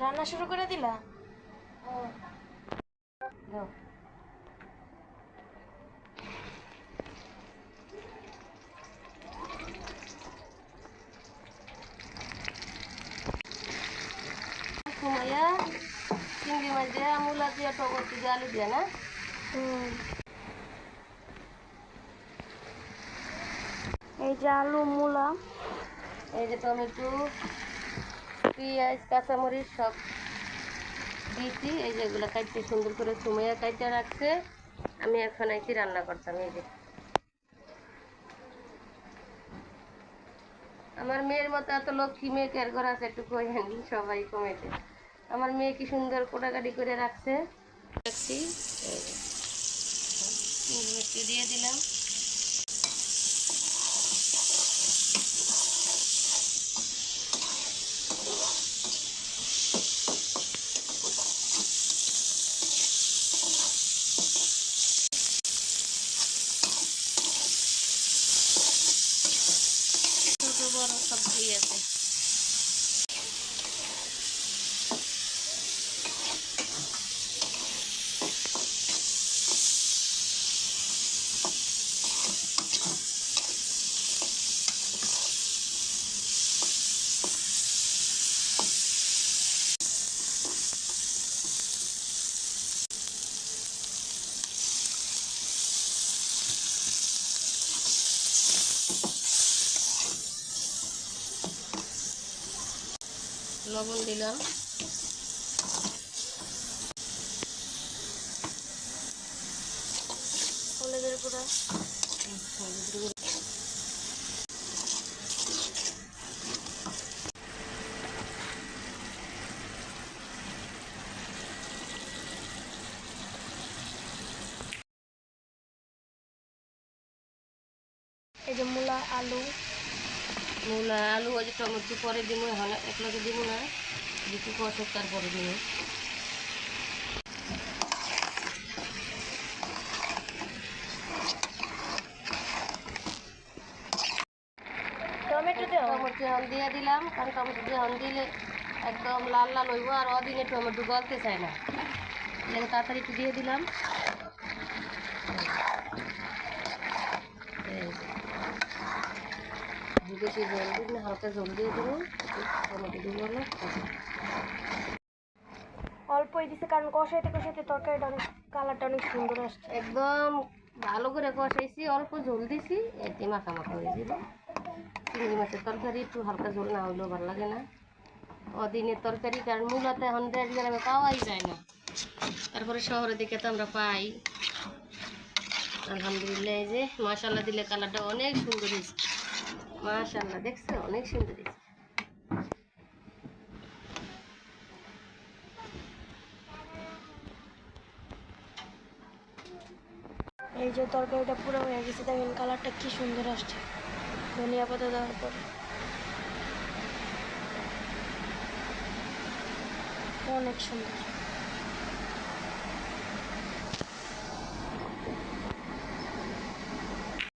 রান্না শুরু করে দিলা? দাও। সুমাইয়া চিংড়ি মাছ দিয়ে মূলা দিয়ে টগর দিয়ে আলু দিয়ে না? এই যে আলু, মূলা, এই যে টমেটো, পেঁয়াজ, কাঁচামরিচ সব দিয়েছি। এই যে এগুলো কাটতে সুন্দর করে সুমাইয়া কাটতে রাখছে। আমি এখন আইছি রান্না করতাম। এই যে আমার মেয়ের মতো এত লক্ষ্মী মেয়ে কেয়ার করা আছে একটু কইেন সবাই কমেন্টে। আমার মেয়ে কি সুন্দর কোটাকাটি করে রাখছে। রাখছি একটু দিয়ে দিলাম। ছোট বড় সব দিয়ে আছে। লবণ দিলাম, হলুদের গুঁড়া, এই যে মূলা, আলু, ওই যে টমেটো পরে দিব, এখন একলাগে দিব না, যেটু কষে তারপরে দিব। টমেটো দেও। টমেটো এখন দিয়ে দিলাম, কারণ টমেটো এখন দিলে একদম লাল লাল হইব, আর অদিনে টমেটো গলতে চায় না, এটাকে তাড়াতাড়ি একটু দিয়ে দিলাম। বেশি জল দিব না, হালকা জল দিয়ে দেবো। টমেটো দিব না, অল্পই দিছে কারণ কষাইতে কষাইতে তরকারিটা অনেক কালারটা অনেক সুন্দর আসছে। একদম ভালো করে কষাইছি, অল্প ঝোল দিছি, এতে মাখা মাখা হয়ে যাবে। চিংড়ি মাছের তরকারি একটু হালকা ঝোল না হলেও ভালো লাগে না অদিনের তরকারি, কারণ মূলাতে এখন দেশ গ্রামে পাওয়াই যায় না, তারপরে শহরের দিকে তো আমরা পাই। আলহামদুলিল্লাহ, এই যে মাশাল্লাহ দিলে কালারটা অনেক সুন্দর হয়েছে। মাশাল্লাহ, দেখছো অনেক সুন্দর হয়েছে। এই যে তরকারিটা পুরো হয়ে গেছে, দেখেন কালারটা কি সুন্দর আসছে ধনিয়া পাতা দেওয়ার পর, অনেক সুন্দর।